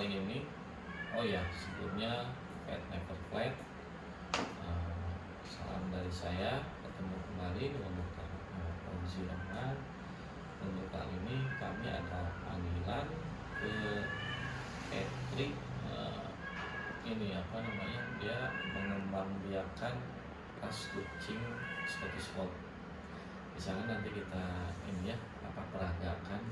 kali ini. Oh ya, sebelumnya Fat Never Flat. Salam dari saya, ketemu kembali dengan Dr. Fauzi Rahman. Untuk kali ini kami ada panggilan ke Patrick. Ini apa namanya? Dia mengembangbiakan ras kucing Scottish Fold. Di sana nanti kita ini ya, peragakan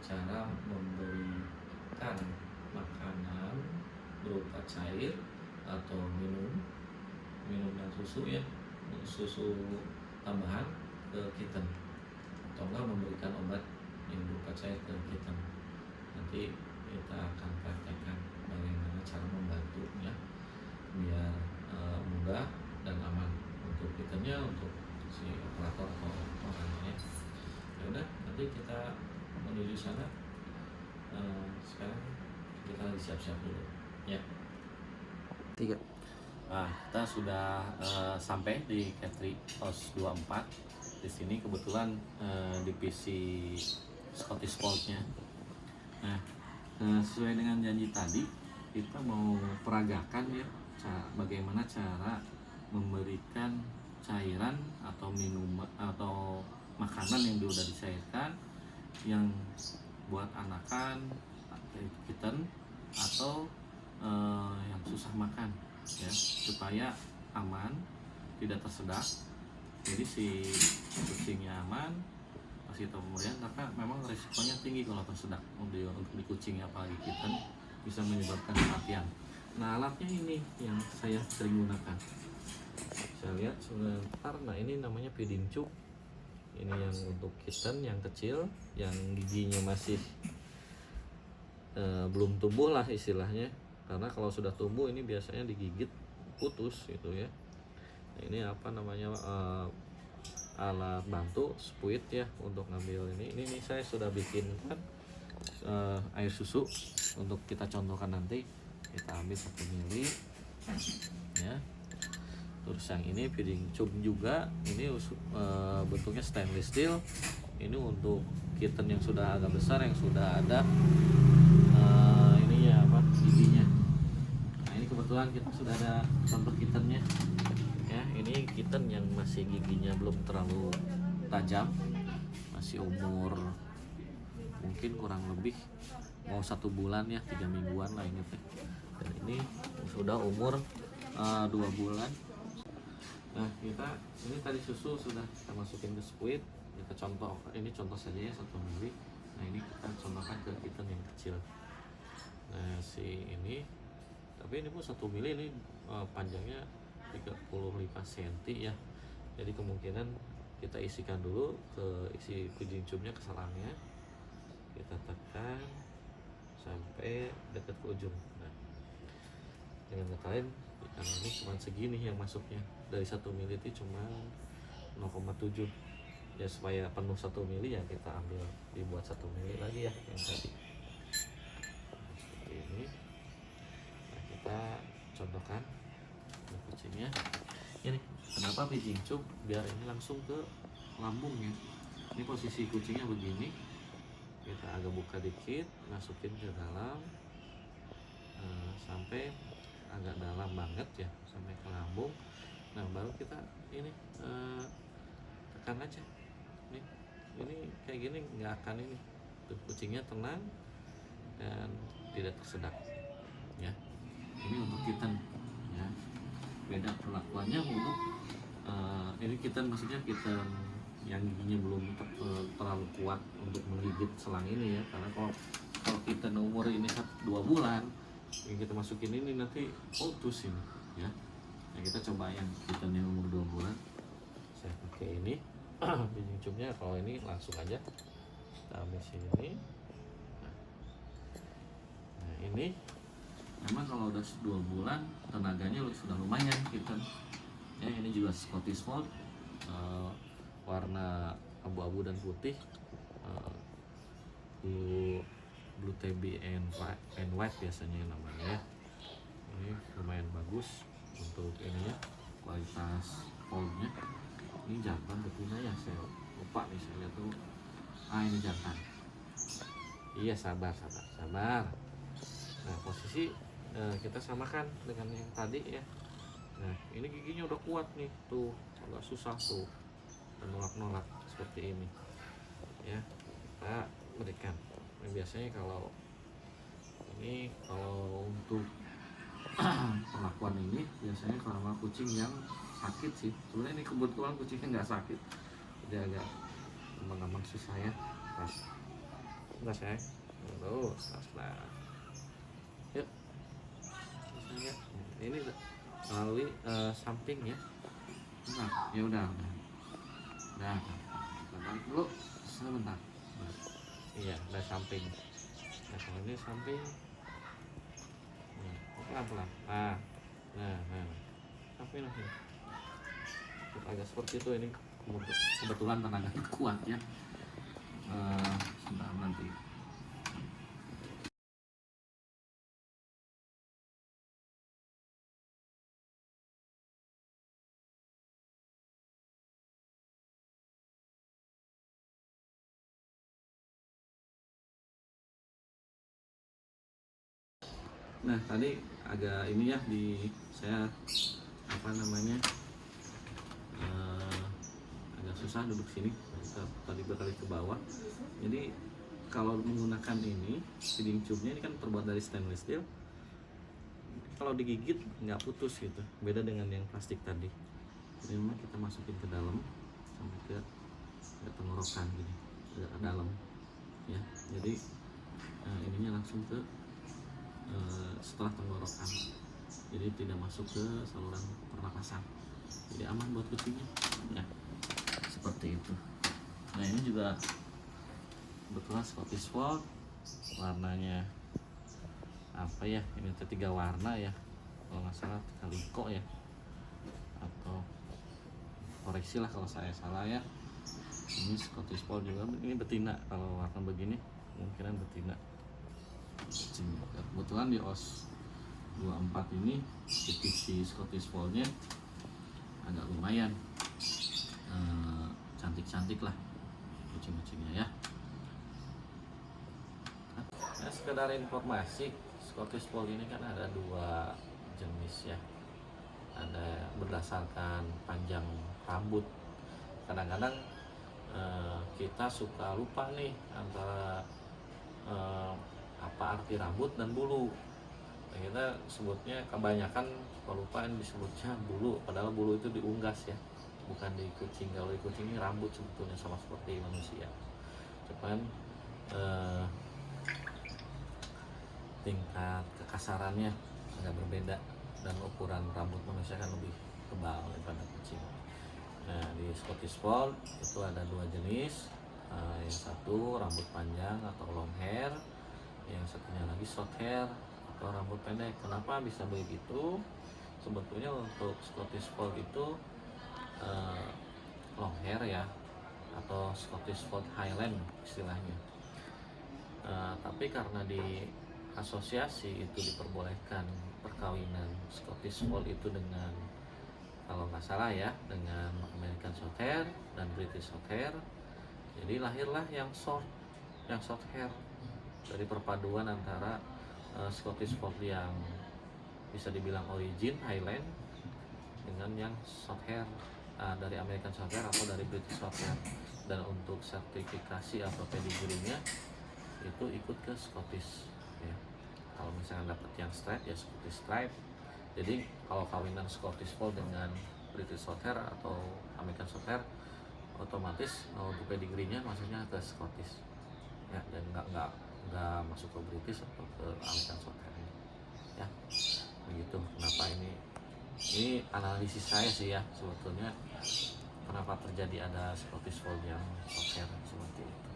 cara memberikan makanan berupa cair atau minum yang susu ya, susu tambahan ke kitten, atau enggak memberikan obat yang berupa cair ke kitten. Nanti kita akan praktekkan bagaimana cara membantunya biar mudah dan aman untuk kittennya, untuk si operator atau orangnya. Ya udah, nanti kita menuju sana. Sekarang kita siap-siap dulu ya. 3. Kita sudah sampai di Cattery House 24. Di sini kebetulan divisi Scottish Fold-nya. Nah, sesuai dengan janji tadi, kita mau peragakan ya bagaimana cara memberikan cairan atau minuman atau makanan yang sudah dicairkan yang buat anakan, kitten atau yang susah makan ya, supaya aman, tidak tersedak. Jadi si kucingnya aman, pasti kemudian, karena memang resikonya tinggi kalau tersedak untuk di kucing, apalagi kitten, bisa menyebabkan kematian. Nah, alatnya ini yang saya sering gunakan. Saya lihat sebentar. Nah, ini namanya feeding tube. Ini yang untuk kitten yang kecil, yang giginya masih belum tumbuh lah istilahnya. Karena kalau sudah tumbuh ini biasanya digigit putus gitu ya. Nah, ini apa namanya, alat bantu spuit ya untuk ngambil ini. Ini saya sudah bikin kan air susu untuk kita contohkan nanti. Kita ambil 1 mili ya. Terus yang ini feeding tube juga, ini bentuknya stainless steel. Ini untuk kitten yang sudah agak besar, yang sudah ada ininya apa, giginya. Nah, ini kebetulan kita sudah ada contoh kittennya ya. Ini kitten yang masih giginya belum terlalu tajam, masih umur mungkin kurang lebih mau 1 bulan ya, 3 mingguan lah ini teh. Dan ini sudah umur 2 bulan. Nah, kita ini tadi susu sudah kita masukin ke squid. Kita contoh, ini contoh saja ya, 1 mili. Nah, ini kita contohkan ke kitten yang kecil. Nah, si ini, tapi ini pun 1 mili, ini panjangnya 35 cm ya. Jadi kemungkinan kita isikan dulu ke isi feeding tube-nya, ke selangnya. Kita tekan sampai dekat ke ujung. Nah, dengan kata lain, karena ini cuma segini yang masuknya, dari 1 mili itu cuma 0,7 ya. Supaya penuh 1 mili ya kita ambil, dibuat 1 mili lagi ya yang tadi. Nah, seperti ini. Nah, kita contohkan ke kucingnya. Ini kenapa feeding tube, biar ini langsung ke lambungnya. Ini posisi kucingnya begini, kita agak buka dikit, masukin ke dalam sampai agak dalam banget ya, sampai ke lambung. Nah, baru kita ini tekan aja. Ini kayak gini, nggak akan ini tuh, kucingnya tenang dan tidak tersedak ya. Ini untuk kitten ya. Beda perlakuannya untuk ini kitten, maksudnya kitten yang giginya belum terlalu kuat untuk menggigit selang ini ya. Karena kalau kitten umur ini 2 bulan yang kita masukin ini nanti putus ini ya. Nah, kita coba yang kitten yang umur 2 bulan. Saya pakai ini feeding tube-nya. Kalau ini langsung aja kita ambil sini. Nah, ini memang kalau udah 2 bulan tenaganya sudah lumayan kitten ya. Ini juga Scottish Fold, warna abu-abu dan putih, blue tabby and white biasanya namanya ya. Ini lumayan bagus untuk ininya, kualitas foldnya. Ini jantan betina ya, saya lupa nih, saya lihat tuh. Ini jantan. Iya, sabar. Nah posisi kita samakan dengan yang tadi ya. Nah ini giginya udah kuat nih, tuh agak susah tuh dan nolak-nolak seperti ini ya. Kita berikan. Nah, biasanya kalau untuk perlakuan ini biasanya kalau kucing yang sakit sih. Sebenarnya ini kebetulan kucingnya nggak sakit, dia agak gampang susah ya. Enggak saya. Terus, nah, yuk, misalnya ini melalui samping ya. Nah, ya udah. Nah, balik dulu sebentar. Nah, iya, dari samping. Nah, kalau ini samping. Nah, pelan-pelan. Nah, samping lagi. Agak seperti itu ini. Kebetulan tenaganya kuat ya. Sebentar nanti. Nah tadi agak ini ya saya agak susah duduk sini. Tadi berkali ke bawah. Jadi kalau menggunakan ini feeding tube-nya ini kan terbuat dari stainless steel. Kalau digigit nggak putus gitu. Beda dengan yang plastik tadi. Jadi memang kita masukin ke dalam sampai ke tenggorokan gini, ke dalam ya. Jadi ininya langsung ke setelah tenggorokan, jadi tidak masuk ke saluran pernapasan, jadi aman buat kucingnya ya, seperti itu. Nah ini juga kebetulan Scottish Fold, warnanya apa ya, ini 3 warna ya kalau nggak salah, kaliko ya, atau koreksi lah kalau saya salah ya. Ini Scottish Fold juga, ini betina, kalau warna begini kemungkinan betina. Kebetulan di OS 24 ini si Scottish Fold-nya agak lumayan cantik-cantik lah kucing-kucingnya ya. Nah, sekedar informasi, Scottish Fold ini kan ada 2 jenis ya. Ada berdasarkan panjang rambut. Kadang-kadang kita suka lupa nih antara apa arti rambut dan bulu. Nah, kita sebutnya kebanyakan kelupaan disebutnya bulu, padahal bulu itu diunggas ya, bukan di kucing. Kalau di kucing ini rambut sebetulnya sama seperti manusia, cuman tingkat kekasarannya agak berbeda, dan ukuran rambut manusia kan lebih tebal daripada kucing. Nah di Scottish Fold itu ada 2 jenis, yang satu rambut panjang atau long hair, yang satunya lagi short hair atau rambut pendek. Kenapa bisa begitu? Sebetulnya untuk Scottish Fold itu long hair ya, atau Scottish Fold Highland istilahnya. Tapi karena di asosiasi itu diperbolehkan perkawinan Scottish Fold itu dengan, kalau nggak salah ya, dengan American Short Hair dan British Short Hair, jadi lahirlah yang short hair, dari perpaduan antara Scottish Fold yang bisa dibilang origin Highland dengan yang short hair dari American Short Hair atau dari British Short Hair. Dan untuk sertifikasi atau pedigree-nya itu ikut ke Scottish ya. Kalau misalnya dapat yang straight ya Scottish Stripe. Jadi kalau kawinan Scottish Fold dengan British Short Hair atau American Short Hair, otomatis untuk pedigree-nya maksudnya ke Scottish ya, dan nggak masuk ke British atau ke American Short Hair ya. Begitu kenapa ini analisis saya sih ya, sebetulnya kenapa terjadi ada Scottish Fold yang short hair seperti itu.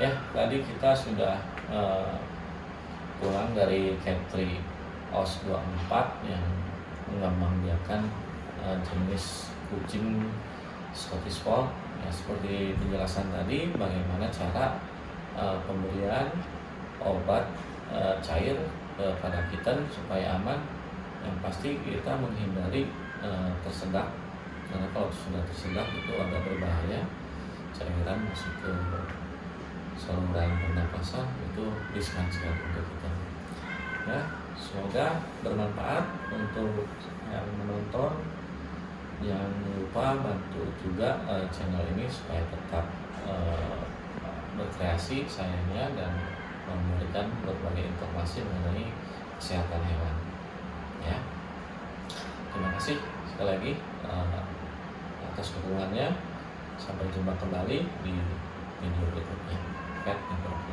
Ya, tadi kita sudah pulang dari Catri OS 24 yang mengembangbiakan jenis kucing Scottish Fold. Ya, seperti penjelasan tadi, bagaimana cara pemberian obat cair kepada kitten supaya aman. Yang pasti kita menghindari tersedak, karena kalau sudah tersedak itu agak berbahaya, cairan masuk ke saluran pernapasan, itu riskan sekali untuk kita. Ya, semoga bermanfaat untuk yang menonton. Jangan lupa bantu juga channel ini supaya tetap berkreasi sayangnya dan memberikan berbagai informasi mengenai kesehatan hewan. Ya, terima kasih sekali lagi atas dukungannya. Sampai jumpa kembali di video berikutnya. Pet Network.